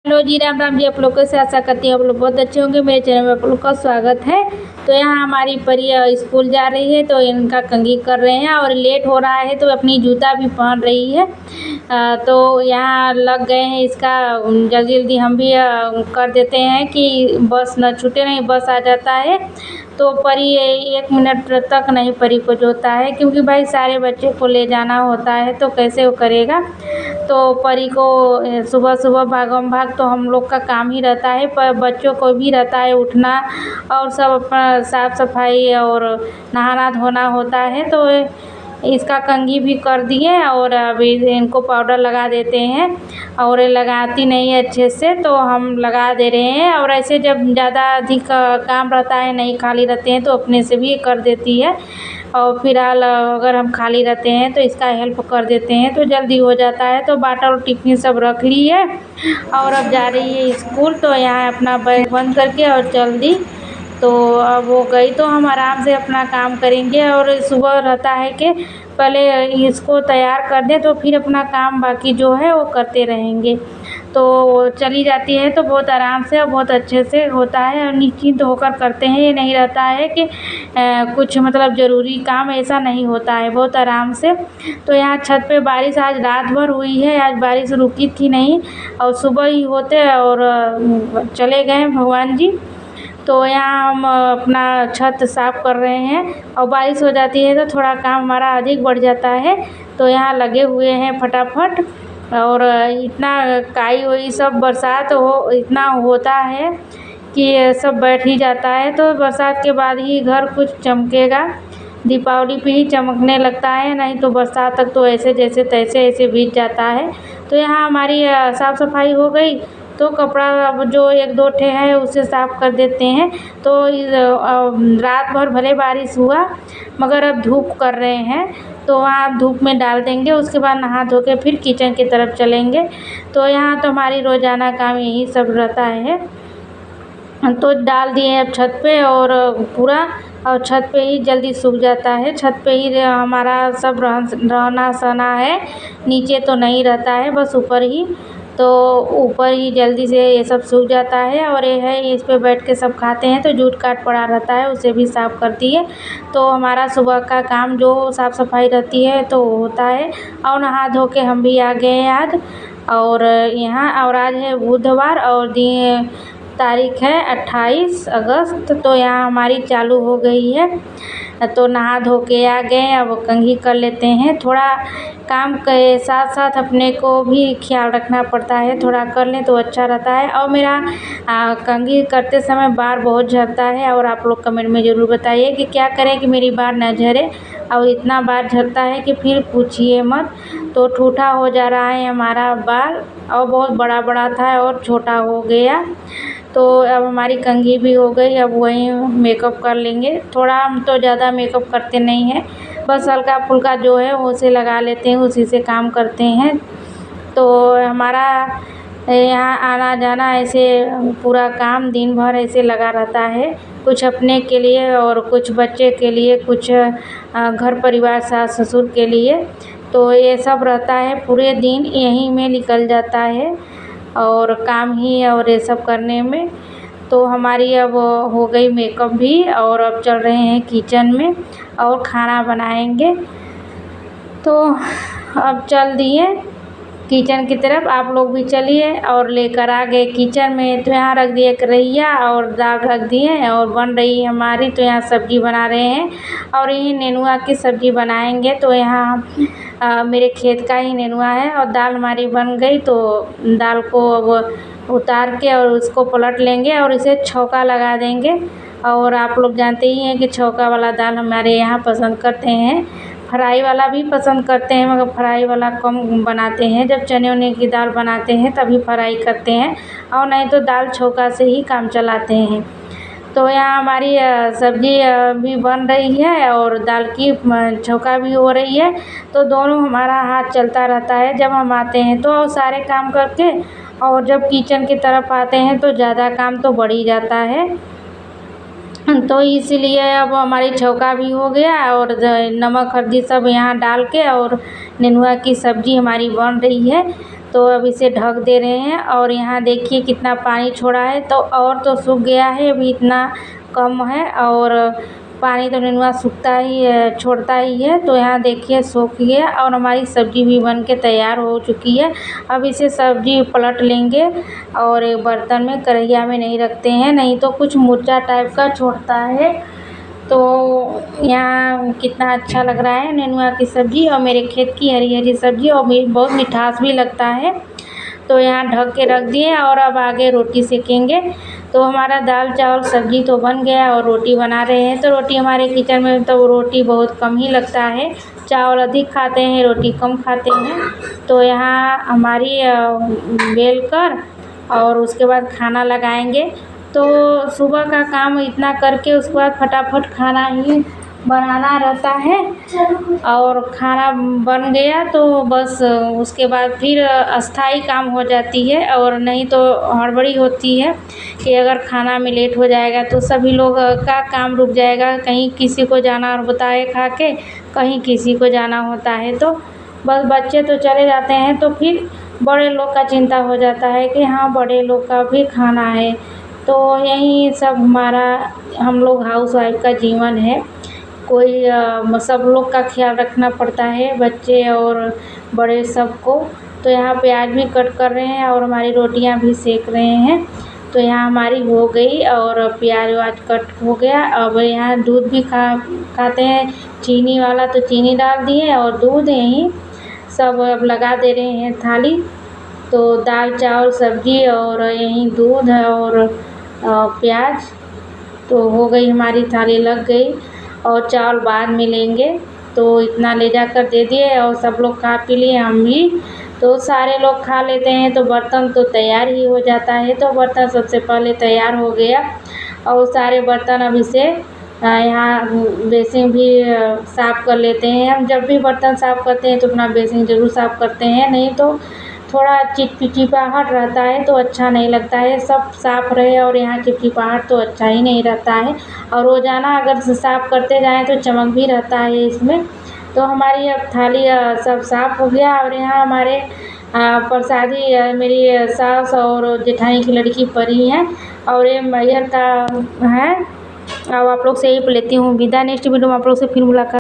Hello जी, राम राम जी। आप लोगों से आशा करती हूँ आप लोग बहुत अच्छे होंगे। मेरे चैनल में आप लोग का स्वागत है। तो यहाँ हमारी परी स्कूल जा रही है तो इनका कंघी कर रहे हैं और लेट हो रहा है तो अपनी जूता भी पहन रही है। तो यहाँ लग गए हैं इसका जल्दी जल्दी हम भी कर देते हैं कि बस न छूटे, नहीं बस आ जाता है तो परी 1 मिनट तक नहीं परी को जोता है, क्योंकि भाई सारे बच्चे को ले जाना होता है तो कैसे वो करेगा। तो परी को सुबह सुबह भागम भाग तो हम लोग का काम ही रहता है, पर बच्चों को भी रहता है उठना और सब अपना साफ़ सफाई और नहाना धोना होता है। तो इसका कंघी भी कर दिए और अभी इनको पाउडर लगा देते हैं और ये लगाती नहीं है अच्छे से तो हम लगा दे रहे हैं। और ऐसे जब ज़्यादा अधिक काम रहता है, नहीं खाली रहते हैं तो अपने से भी कर देती है। और फिलहाल अगर हम खाली रहते हैं तो इसका हेल्प कर देते हैं तो जल्दी हो जाता है। तो बाटल और टिफ़िन सब रख ली है और अब जा रही है स्कूल। तो यहाँ अपना बैग बंद करके और चल दी। तो अब वो गई तो हम आराम से अपना काम करेंगे। और सुबह रहता है कि पहले इसको तैयार कर दें तो फिर अपना काम बाकी जो है वो करते रहेंगे। तो चली जाती है तो बहुत आराम से और बहुत अच्छे से होता है और निश्चिंत होकर करते हैं। ये नहीं रहता है कि कुछ मतलब ज़रूरी काम ऐसा नहीं होता है, बहुत आराम से। तो यहाँ छत पे बारिश आज रात भर हुई है, आज बारिश रुकी थी नहीं और सुबह ही होते और चले गए भगवान जी। तो यहाँ हम अपना छत साफ़ कर रहे हैं और बारिश हो जाती है तो थोड़ा काम हमारा अधिक बढ़ जाता है। तो यहाँ लगे हुए हैं फटाफट। और इतना काई हुई सब बरसात हो इतना होता है कि सब बैठ ही जाता है। तो बरसात के बाद ही घर कुछ चमकेगा, दीपावली पे ही चमकने लगता है, नहीं तो बरसात तक तो ऐसे जैसे तैसे ऐसे बीत जाता है। तो यहाँ हमारी साफ़ सफाई हो गई तो कपड़ा अब जो 1-2 ठे है उसे साफ़ कर देते हैं। तो रात भर भले बारिश हुआ मगर अब धूप कर रहे हैं तो वहाँ धूप में डाल देंगे, उसके बाद नहा धो के फिर किचन की तरफ चलेंगे। तो यहाँ तो हमारी रोज़ाना काम यही सब रहता है। तो डाल दिए अब छत पे और पूरा, और छत पे ही जल्दी सूख जाता है। छत पे ही हमारा सब रहना सहना है, नीचे तो नहीं रहता है, बस ऊपर ही। तो ऊपर ही जल्दी से ये सब सूख जाता है। और ये है इस पे बैठ के सब खाते हैं तो जूट काट पड़ा रहता है, उसे भी साफ़ करती है। तो हमारा सुबह का काम जो साफ़ सफाई रहती है तो होता है। और नहा धो के हम भी आ गए हैं आज। और यहाँ और आज है बुधवार और तारीख है 28 अगस्त। तो यहाँ हमारी चालू हो गई है। तो नहा धो के आ गए, अब कंघी कर लेते हैं। थोड़ा काम के साथ साथ अपने को भी ख्याल रखना पड़ता है, थोड़ा कर लें तो अच्छा रहता है। और मेरा कंघी करते समय बाल बहुत झड़ता है और आप लोग कमेंट में ज़रूर बताइए कि क्या करें कि मेरी बाल न झड़े। और इतना बाल झड़ता है कि फिर पूछिए मत। तो ठूठा हो जा रहा है हमारा बाल, और बहुत बड़ा बड़ा था और छोटा हो गया। तो अब हमारी कंघी भी हो गई, अब वही मेकअप कर लेंगे। थोड़ा हम तो ज़्यादा मेकअप करते नहीं हैं, बस हल्का फुल्का जो है वो उसे लगा लेते हैं, उसी से काम करते हैं। तो हमारा यहाँ आना जाना ऐसे पूरा काम दिन भर ऐसे लगा रहता है, कुछ अपने के लिए और कुछ बच्चे के लिए, कुछ घर परिवार सास ससुर के लिए। तो ये सब रहता है, पूरे दिन यहीं में निकल जाता है और काम ही और ये सब करने में। तो हमारी अब हो गई मेकअप भी और अब चल रहे हैं किचन में और खाना बनाएंगे। तो अब चल दिए किचन की तरफ, आप लोग भी चलिए। और लेकर आ गए किचन में। तो यहाँ रख दिए कढ़ैया और दाल रख दिए और बन रही है हमारी। तो यहाँ सब्ज़ी बना रहे हैं और ये नेनुआ की सब्ज़ी बनाएंगे। तो यहाँ मेरे खेत का ही नेनुआ है और दाल हमारी बन गई। तो दाल को अब उतार के और उसको पलट लेंगे और इसे छौंका लगा देंगे। और आप लोग जानते ही हैं कि छौंका वाला दाल हमारे यहाँ पसंद करते हैं, फ्राई वाला भी पसंद करते हैं मगर फ्राई वाला कम बनाते हैं। जब चने वने की दाल बनाते हैं तभी फ्राई करते हैं, और नहीं तो दाल छौंका से ही काम चलाते हैं। तो यहाँ हमारी सब्ज़ी भी बन रही है और दाल की छौंका भी हो रही है। तो दोनों हमारा हाथ चलता रहता है जब हम आते हैं तो सारे काम करके, और जब किचन की तरफ आते हैं तो ज़्यादा काम तो बढ़ ही जाता है। तो इसीलिए अब हमारी छौंका भी हो गया और नमक हल्दी सब यहाँ डाल के और नेनुआ की सब्ज़ी हमारी बन रही है। तो अब इसे ढक दे रहे हैं। और यहाँ देखिए कितना पानी छोड़ा है, तो और तो सूख गया है, अभी इतना कम है। और पानी तो नेनुआ सूखता ही छोड़ता ही है। तो यहाँ देखिए सूख गया और हमारी सब्ज़ी भी बन के तैयार हो चुकी है। अब इसे सब्ज़ी पलट लेंगे और एक बर्तन में, कढ़ैया में नहीं रखते हैं, नहीं तो कुछ मुरझा टाइप का छोड़ता है। तो यहाँ कितना अच्छा लग रहा है नेनुआ की सब्ज़ी और मेरे खेत की हरी हरी सब्ज़ी, और बहुत मिठास भी लगता है। तो यहाँ ढक के रख दिए और अब आगे रोटी सेकेंगे। तो हमारा दाल चावल सब्ज़ी तो बन गया और रोटी बना रहे हैं। तो रोटी हमारे किचन में तो रोटी बहुत कम ही लगता है, चावल अधिक खाते हैं, रोटी कम खाते हैं। तो यहाँ हमारी बेल कर और उसके बाद खाना लगाएंगे। तो सुबह का काम इतना करके उसके बाद फटाफट खाना ही बनाना रहता है। और खाना बन गया तो बस उसके बाद फिर अस्थाई काम हो जाती है, और नहीं तो हड़बड़ी होती है कि अगर खाना में लेट हो जाएगा तो सभी लोग का काम रुक जाएगा। कहीं किसी को जाना होता है खा के, कहीं किसी को जाना होता है। तो बस बच्चे तो चले जाते हैं, तो फिर बड़े लोग का चिंता हो जाता है कि हाँ बड़े लोग का भी खाना है। तो यही सब हमारा, हम लोग हाउसवाइफ का जीवन है। कोई सब लोग का ख्याल रखना पड़ता है, बच्चे और बड़े सबको। तो यहाँ प्याज भी कट कर रहे हैं और हमारी रोटियां भी सेक रहे हैं। तो यहाँ हमारी हो गई और प्याज वाज कट हो गया। अब यहाँ दूध भी खाते हैं चीनी वाला, तो चीनी डाल दिए और दूध यहीं सब अब लगा दे रहे हैं थाली। तो दाल चावल सब्ज़ी और यहीं दूध है और प्याज, तो हो गई हमारी थाली लग गई। और चावल बाद में लेंगे। तो इतना ले जाकर दे दिए और सब लोग खा पी लिए, हम भी। तो सारे लोग खा लेते हैं तो बर्तन तो तैयार ही हो जाता है। तो बर्तन सबसे पहले तैयार हो गया और सारे बर्तन अब इसे यहाँ बेसिन भी साफ़ कर लेते हैं। हम जब भी बर्तन साफ़ करते हैं तो अपना बेसिन ज़रूर साफ़ करते हैं, नहीं तो थोड़ा चिपचिपाहट रहता है तो अच्छा नहीं लगता है। सब साफ़ रहे और यहाँ चिपचिपाहट तो अच्छा ही नहीं रहता है। और रोज़ाना अगर साफ़ करते जाएँ तो चमक भी रहता है इसमें। तो हमारी अब थाली सब साफ़ हो गया। और यहाँ हमारे प्रसादी मेरी सास और जेठानी की लड़की परी हैं, और ये मैहर का है। अब आप लोग से यही लेती हूँ विदा। नेक्स्ट वीडियो में आप लोग से फिर मुलाकात।